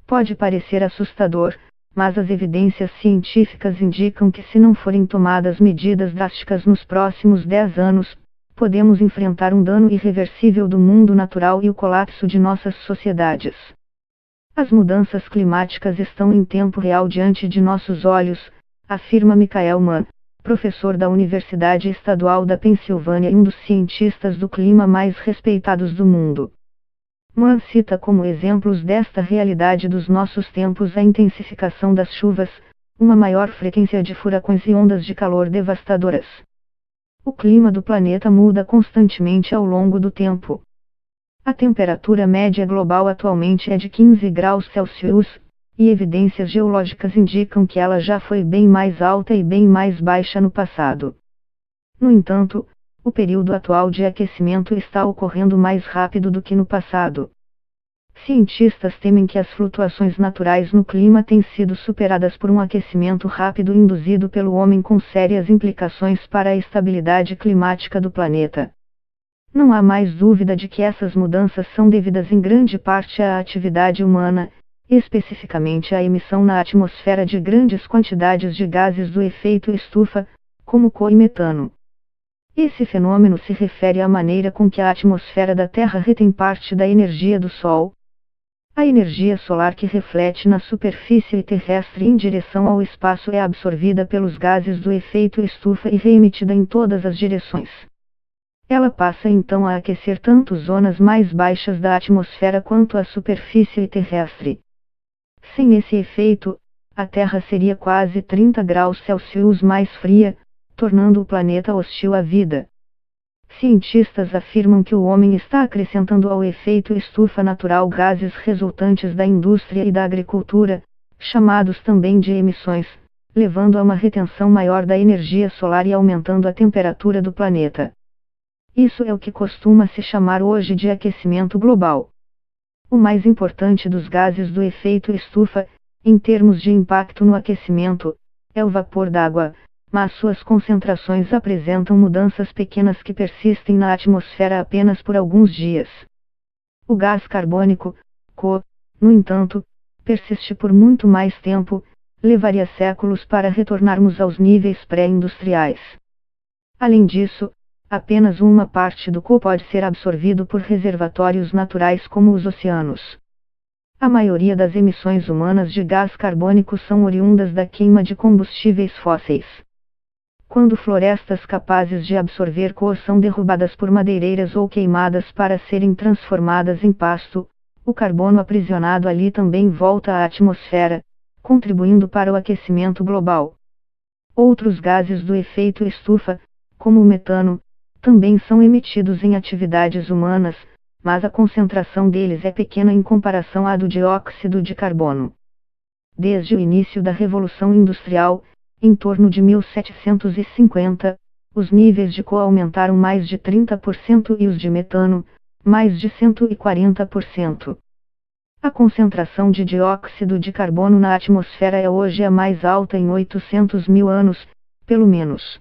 Pode parecer assustador, mas as evidências científicas indicam que se não forem tomadas medidas drásticas nos próximos 10 anos, podemos enfrentar um dano irreversível do mundo natural e o colapso de nossas sociedades. As mudanças climáticas estão em tempo real diante de nossos olhos, afirma Michael Mann, professor da Universidade Estadual da Pensilvânia e um dos cientistas do clima mais respeitados do mundo. Mann cita como exemplos desta realidade dos nossos tempos a intensificação das chuvas, uma maior frequência de furacões e ondas de calor devastadoras. O clima do planeta muda constantemente ao longo do tempo. A temperatura média global atualmente é de 15 graus Celsius, e evidências geológicas indicam que ela já foi bem mais alta e bem mais baixa no passado. No entanto, o período atual de aquecimento está ocorrendo mais rápido do que no passado. Cientistas temem que as flutuações naturais no clima tenham sido superadas por um aquecimento rápido induzido pelo homem com sérias implicações para a estabilidade climática do planeta. Não há mais dúvida de que essas mudanças são devidas em grande parte à atividade humana, especificamente à emissão na atmosfera de grandes quantidades de gases do efeito estufa, como CO e metano. Esse fenômeno se refere à maneira com que a atmosfera da Terra retém parte da energia do Sol. A energia solar que reflete na superfície terrestre em direção ao espaço é absorvida pelos gases do efeito estufa e reemitida em todas as direções. Ela passa então a aquecer tanto zonas mais baixas da atmosfera quanto a superfície terrestre. Sem esse efeito, a Terra seria quase 30 graus Celsius mais fria, tornando o planeta hostil à vida. Cientistas afirmam que o homem está acrescentando ao efeito estufa natural gases resultantes da indústria e da agricultura, chamados também de emissões, levando a uma retenção maior da energia solar e aumentando a temperatura do planeta. Isso é o que costuma se chamar hoje de aquecimento global. O mais importante dos gases do efeito estufa, em termos de impacto no aquecimento, é o vapor d'água, mas suas concentrações apresentam mudanças pequenas que persistem na atmosfera apenas por alguns dias. O gás carbônico, CO, no entanto, persiste por muito mais tempo, levaria séculos para retornarmos aos níveis pré-industriais. Além disso, apenas uma parte do CO pode ser absorvido por reservatórios naturais como os oceanos. A maioria das emissões humanas de gás carbônico são oriundas da queima de combustíveis fósseis. Quando florestas capazes de absorver CO são derrubadas por madeireiras ou queimadas para serem transformadas em pasto, o carbono aprisionado ali também volta à atmosfera, contribuindo para o aquecimento global. Outros gases do efeito estufa, como o metano, também são emitidos em atividades humanas, mas a concentração deles é pequena em comparação à do dióxido de carbono. Desde o início da Revolução Industrial, em torno de 1750, os níveis de CO aumentaram mais de 30% e os de metano, mais de 140%. A concentração de dióxido de carbono na atmosfera é hoje a mais alta em 800 mil anos, pelo menos.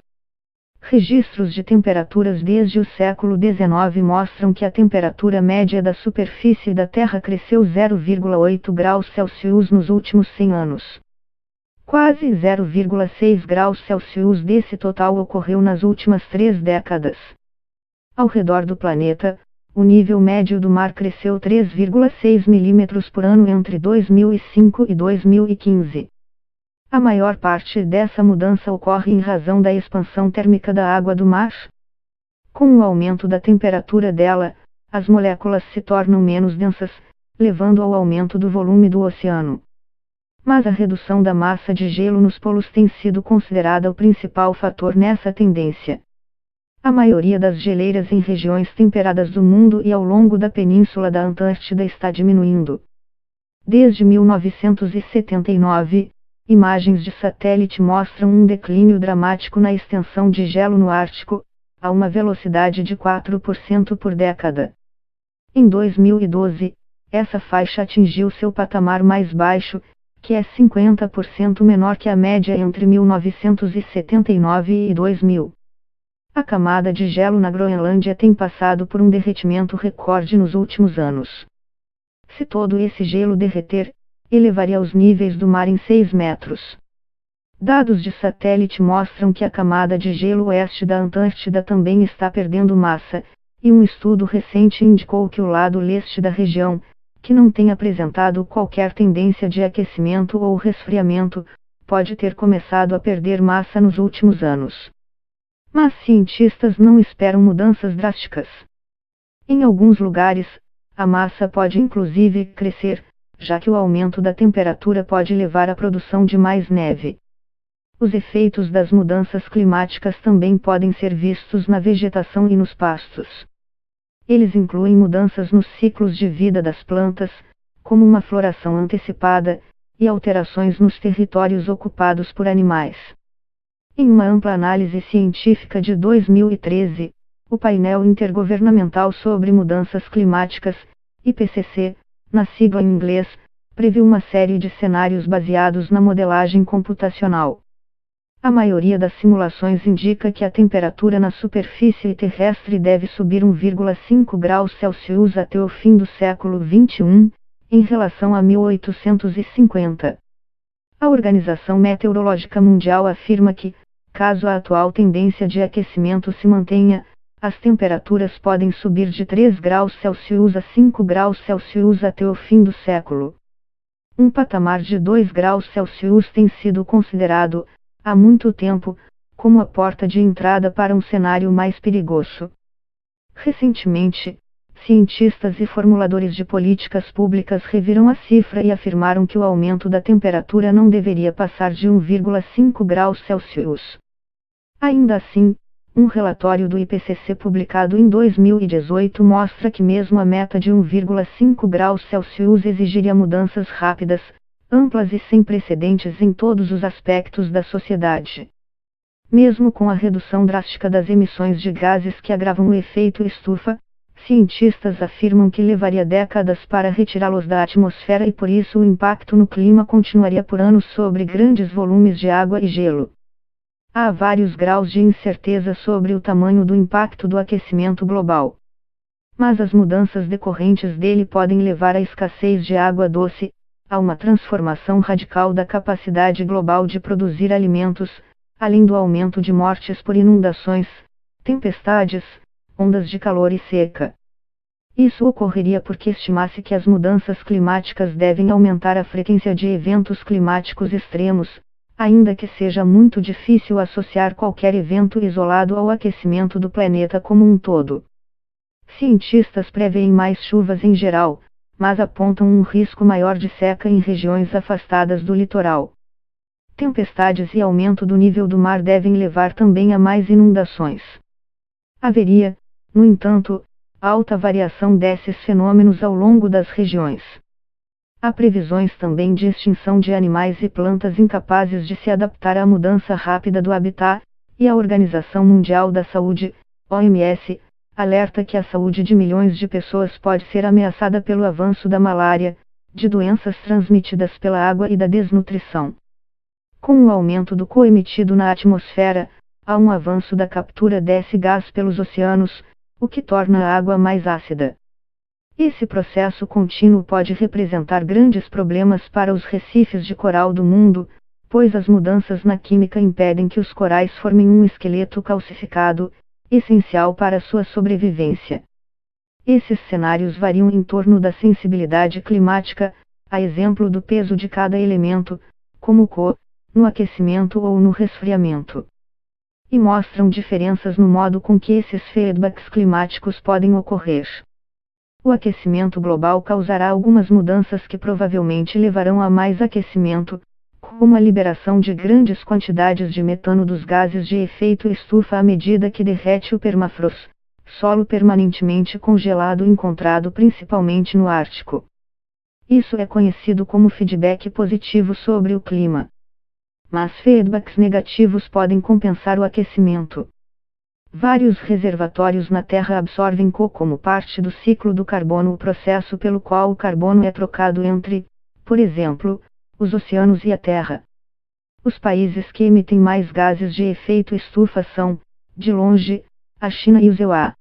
Registros de temperaturas desde o século XIX mostram que a temperatura média da superfície da Terra cresceu 0,8 graus Celsius nos últimos 100 anos. Quase 0,6 graus Celsius desse total ocorreu nas últimas 3 décadas. Ao redor do planeta, o nível médio do mar cresceu 3,6 milímetros por ano entre 2005 e 2015. A maior parte dessa mudança ocorre em razão da expansão térmica da água do mar. Com o aumento da temperatura dela, as moléculas se tornam menos densas, levando ao aumento do volume do oceano. Mas a redução da massa de gelo nos polos tem sido considerada o principal fator nessa tendência. A maioria das geleiras em regiões temperadas do mundo e ao longo da península da Antártida está diminuindo. Desde 1979, imagens de satélite mostram um declínio dramático na extensão de gelo no Ártico, a uma velocidade de 4% por década. Em 2012, essa faixa atingiu seu patamar mais baixo, que é 50% menor que a média entre 1979 e 2000. A camada de gelo na Groenlândia tem passado por um derretimento recorde nos últimos anos. Se todo esse gelo derreter, elevaria os níveis do mar em 6 metros. Dados de satélite mostram que a camada de gelo oeste da Antártida também está perdendo massa, e um estudo recente indicou que o lado leste da região, que não tem apresentado qualquer tendência de aquecimento ou resfriamento, pode ter começado a perder massa nos últimos anos. Mas cientistas não esperam mudanças drásticas. Em alguns lugares, a massa pode inclusive crescer, já que o aumento da temperatura pode levar à produção de mais neve. Os efeitos das mudanças climáticas também podem ser vistos na vegetação e nos pastos. Eles incluem mudanças nos ciclos de vida das plantas, como uma floração antecipada, e alterações nos territórios ocupados por animais. Em uma ampla análise científica de 2013, o Painel Intergovernamental sobre Mudanças Climáticas, IPCC, na sigla em inglês, previu uma série de cenários baseados na modelagem computacional. A maioria das simulações indica que a temperatura na superfície terrestre deve subir 1,5 graus Celsius até o fim do século XXI, em relação a 1850. A Organização Meteorológica Mundial afirma que, caso a atual tendência de aquecimento se mantenha, as temperaturas podem subir de 3 graus Celsius a 5 graus Celsius até o fim do século. Um patamar de 2 graus Celsius tem sido considerado, há muito tempo, como a porta de entrada para um cenário mais perigoso. Recentemente, cientistas e formuladores de políticas públicas reviram a cifra e afirmaram que o aumento da temperatura não deveria passar de 1,5 graus Celsius. Ainda assim, um relatório do IPCC publicado em 2018 mostra que mesmo a meta de 1,5 graus Celsius exigiria mudanças rápidas, amplas e sem precedentes em todos os aspectos da sociedade. Mesmo com a redução drástica das emissões de gases que agravam o efeito estufa, cientistas afirmam que levaria décadas para retirá-los da atmosfera e por isso o impacto no clima continuaria por anos sobre grandes volumes de água e gelo. Há vários graus de incerteza sobre o tamanho do impacto do aquecimento global. Mas as mudanças decorrentes dele podem levar à escassez de água doce, a uma transformação radical da capacidade global de produzir alimentos, além do aumento de mortes por inundações, tempestades, ondas de calor e seca. Isso ocorreria porque estima-se que as mudanças climáticas devem aumentar a frequência de eventos climáticos extremos, ainda que seja muito difícil associar qualquer evento isolado ao aquecimento do planeta como um todo. Cientistas preveem mais chuvas em geral, mas apontam um risco maior de seca em regiões afastadas do litoral. Tempestades e aumento do nível do mar devem levar também a mais inundações. Haveria, no entanto, alta variação desses fenômenos ao longo das regiões. Há previsões também de extinção de animais e plantas incapazes de se adaptar à mudança rápida do habitat, e a Organização Mundial da Saúde, OMS, alerta que a saúde de milhões de pessoas pode ser ameaçada pelo avanço da malária, de doenças transmitidas pela água e da desnutrição. Com o aumento do coemitido na atmosfera, há um avanço da captura desse gás pelos oceanos, o que torna a água mais ácida. Esse processo contínuo pode representar grandes problemas para os recifes de coral do mundo, pois as mudanças na química impedem que os corais formem um esqueleto calcificado, essencial para sua sobrevivência. Esses cenários variam em torno da sensibilidade climática, a exemplo do peso de cada elemento, como no aquecimento ou no resfriamento. E mostram diferenças no modo com que esses feedbacks climáticos podem ocorrer. O aquecimento global causará algumas mudanças que provavelmente levarão a mais aquecimento, como a liberação de grandes quantidades de metano dos gases de efeito estufa à medida que derrete o permafrost, solo permanentemente congelado encontrado principalmente no Ártico. Isso é conhecido como feedback positivo sobre o clima. Mas feedbacks negativos podem compensar o aquecimento. Vários reservatórios na Terra absorvem como parte do ciclo do carbono, o processo pelo qual o carbono é trocado entre, por exemplo, os oceanos e a Terra. Os países que emitem mais gases de efeito estufa são, de longe, a China e os EUA.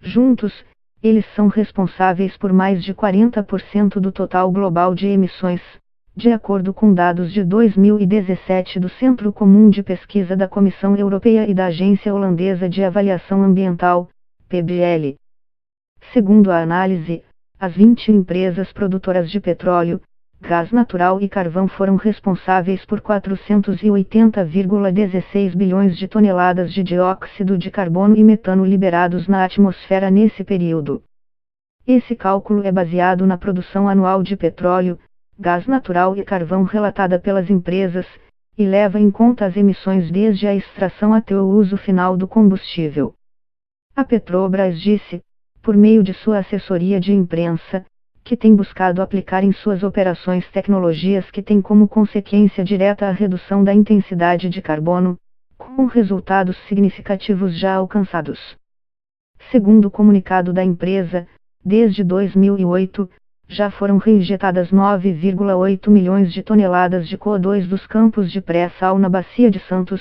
Juntos, eles são responsáveis por mais de 40% do total global de emissões, De acordo com dados de 2017 do Centro Comum de Pesquisa da Comissão Europeia e da Agência Holandesa de Avaliação Ambiental, PBL. Segundo a análise, as 20 empresas produtoras de petróleo, gás natural e carvão foram responsáveis por 480,16 bilhões de toneladas de dióxido de carbono e metano liberados na atmosfera nesse período. Esse cálculo é baseado na produção anual de petróleo, gás natural e carvão relatada pelas empresas, e leva em conta as emissões desde a extração até o uso final do combustível. A Petrobras disse, por meio de sua assessoria de imprensa, que tem buscado aplicar em suas operações tecnologias que têm como consequência direta a redução da intensidade de carbono, com resultados significativos já alcançados. Segundo o comunicado da empresa, desde 2008, já foram reinjetadas 9,8 milhões de toneladas de CO2 dos campos de pré-sal na Bacia de Santos,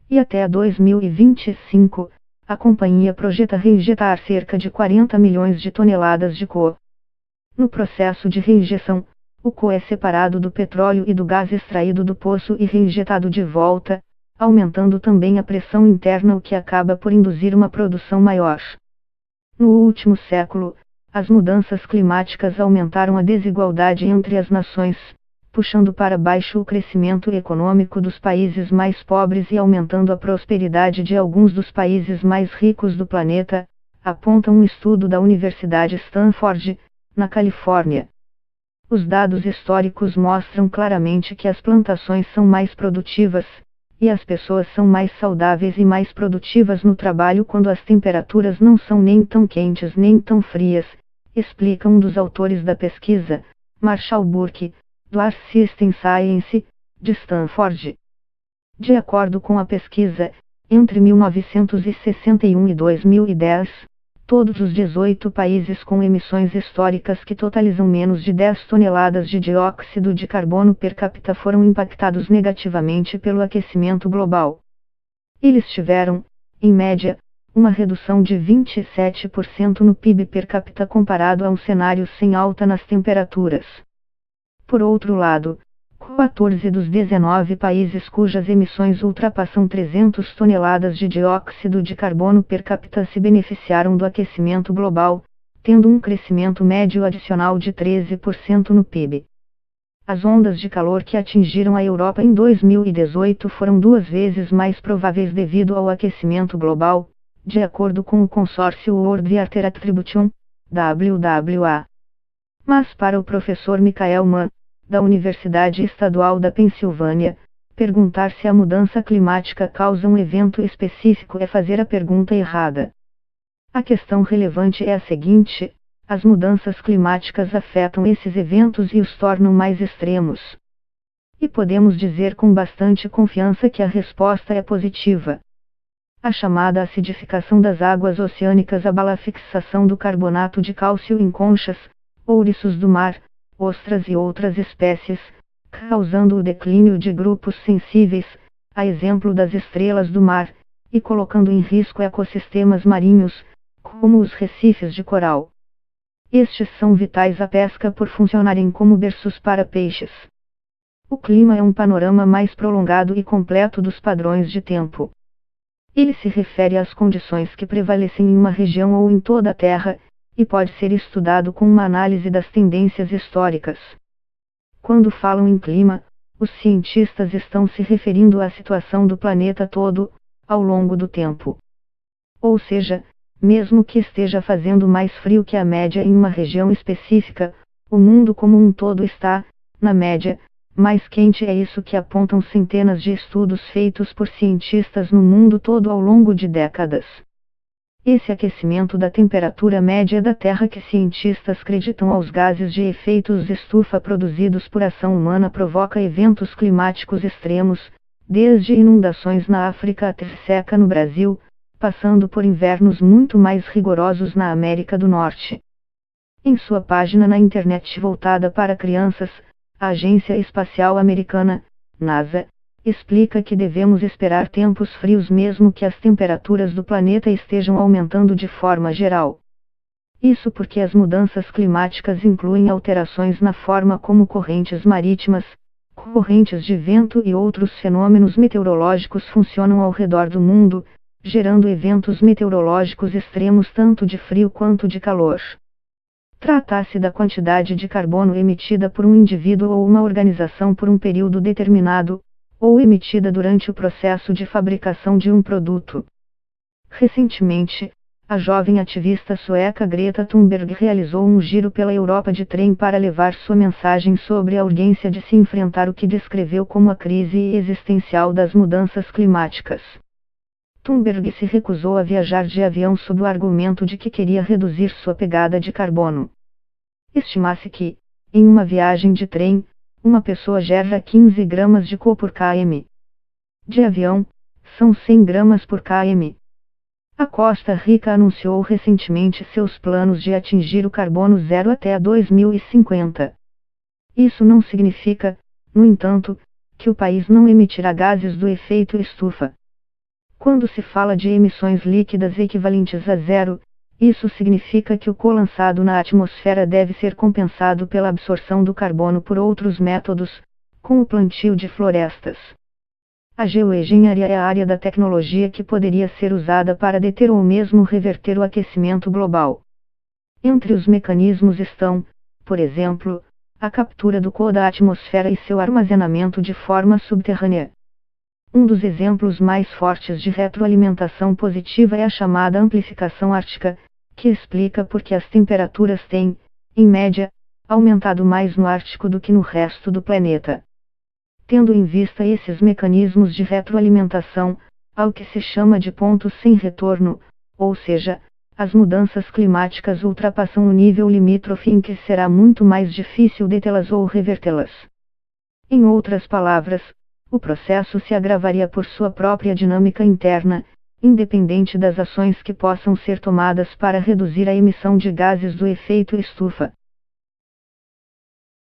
e até 2025, a companhia projeta reinjetar cerca de 40 milhões de toneladas de CO. No processo de reinjeção, o CO é separado do petróleo e do gás extraído do poço e reinjetado de volta, aumentando também a pressão interna, o que acaba por induzir uma produção maior. No último século, as mudanças climáticas aumentaram a desigualdade entre as nações, puxando para baixo o crescimento econômico dos países mais pobres e aumentando a prosperidade de alguns dos países mais ricos do planeta, aponta um estudo da Universidade Stanford, na Califórnia. Os dados históricos mostram claramente que as plantações são mais produtivas, e as pessoas são mais saudáveis e mais produtivas no trabalho quando as temperaturas não são nem tão quentes nem tão frias, explica um dos autores da pesquisa, Marshall Burke, do Earth System Science, de Stanford. De acordo com a pesquisa, entre 1961 e 2010, todos os 18 países com emissões históricas que totalizam menos de 10 toneladas de dióxido de carbono per capita foram impactados negativamente pelo aquecimento global. Eles tiveram, em média, uma redução de 27% no PIB per capita comparado a um cenário sem alta nas temperaturas. Por outro lado, 14 dos 19 países cujas emissões ultrapassam 300 toneladas de dióxido de carbono per capita se beneficiaram do aquecimento global, tendo um crescimento médio adicional de 13% no PIB. As ondas de calor que atingiram a Europa em 2018 foram 2 vezes mais prováveis devido ao aquecimento global, de acordo com o consórcio World Water Attribution, WWA. Mas para o professor Michael Mann, da Universidade Estadual da Pensilvânia, perguntar se a mudança climática causa um evento específico é fazer a pergunta errada. A questão relevante é a seguinte: as mudanças climáticas afetam esses eventos e os tornam mais extremos. E podemos dizer com bastante confiança que a resposta é positiva. A chamada acidificação das águas oceânicas abala a fixação do carbonato de cálcio em conchas, ouriços do mar, ostras e outras espécies, causando o declínio de grupos sensíveis, a exemplo das estrelas do mar, e colocando em risco ecossistemas marinhos, como os recifes de coral. Estes são vitais à pesca por funcionarem como berços para peixes. O clima é um panorama mais prolongado e completo dos padrões de tempo. Ele se refere às condições que prevalecem em uma região ou em toda a Terra, e pode ser estudado com uma análise das tendências históricas. Quando falam em clima, os cientistas estão se referindo à situação do planeta todo, ao longo do tempo. Ou seja, mesmo que esteja fazendo mais frio que a média em uma região específica, o mundo como um todo está, na média, mais quente. É isso que apontam centenas de estudos feitos por cientistas no mundo todo ao longo de décadas. Esse aquecimento da temperatura média da Terra que cientistas acreditam aos gases de efeitos estufa produzidos por ação humana provoca eventos climáticos extremos, desde inundações na África até seca no Brasil, passando por invernos muito mais rigorosos na América do Norte. Em sua página na internet voltada para crianças, a Agência Espacial Americana, NASA, explica que devemos esperar tempos frios mesmo que as temperaturas do planeta estejam aumentando de forma geral. Isso porque as mudanças climáticas incluem alterações na forma como correntes marítimas, correntes de vento e outros fenômenos meteorológicos funcionam ao redor do mundo, gerando eventos meteorológicos extremos tanto de frio quanto de calor. Trata-se da quantidade de carbono emitida por um indivíduo ou uma organização por um período determinado, ou emitida durante o processo de fabricação de um produto. Recentemente, a jovem ativista sueca Greta Thunberg realizou um giro pela Europa de trem para levar sua mensagem sobre a urgência de se enfrentar o que descreveu como a crise existencial das mudanças climáticas. Thunberg se recusou a viajar de avião sob o argumento de que queria reduzir sua pegada de carbono. Estima-se que, em uma viagem de trem, uma pessoa gera 15 gramas de CO por km. De avião, são 100 gramas por km. A Costa Rica anunciou recentemente seus planos de atingir o carbono zero até 2050. Isso não significa, no entanto, que o país não emitirá gases do efeito estufa. Quando se fala de emissões líquidas equivalentes a zero, isso significa que o CO lançado na atmosfera deve ser compensado pela absorção do carbono por outros métodos, como o plantio de florestas. A geoengenharia é a área da tecnologia que poderia ser usada para deter ou mesmo reverter o aquecimento global. Entre os mecanismos estão, por exemplo, a captura do CO da atmosfera e seu armazenamento de forma subterrânea. Um dos exemplos mais fortes de retroalimentação positiva é a chamada amplificação ártica, que explica por que as temperaturas têm, em média, aumentado mais no Ártico do que no resto do planeta. Tendo em vista esses mecanismos de retroalimentação, há o que se chama de pontos sem retorno, ou seja, as mudanças climáticas ultrapassam o nível limítrofe em que será muito mais difícil detê-las ou revertê-las. Em outras palavras, o processo se agravaria por sua própria dinâmica interna, independente das ações que possam ser tomadas para reduzir a emissão de gases do efeito estufa.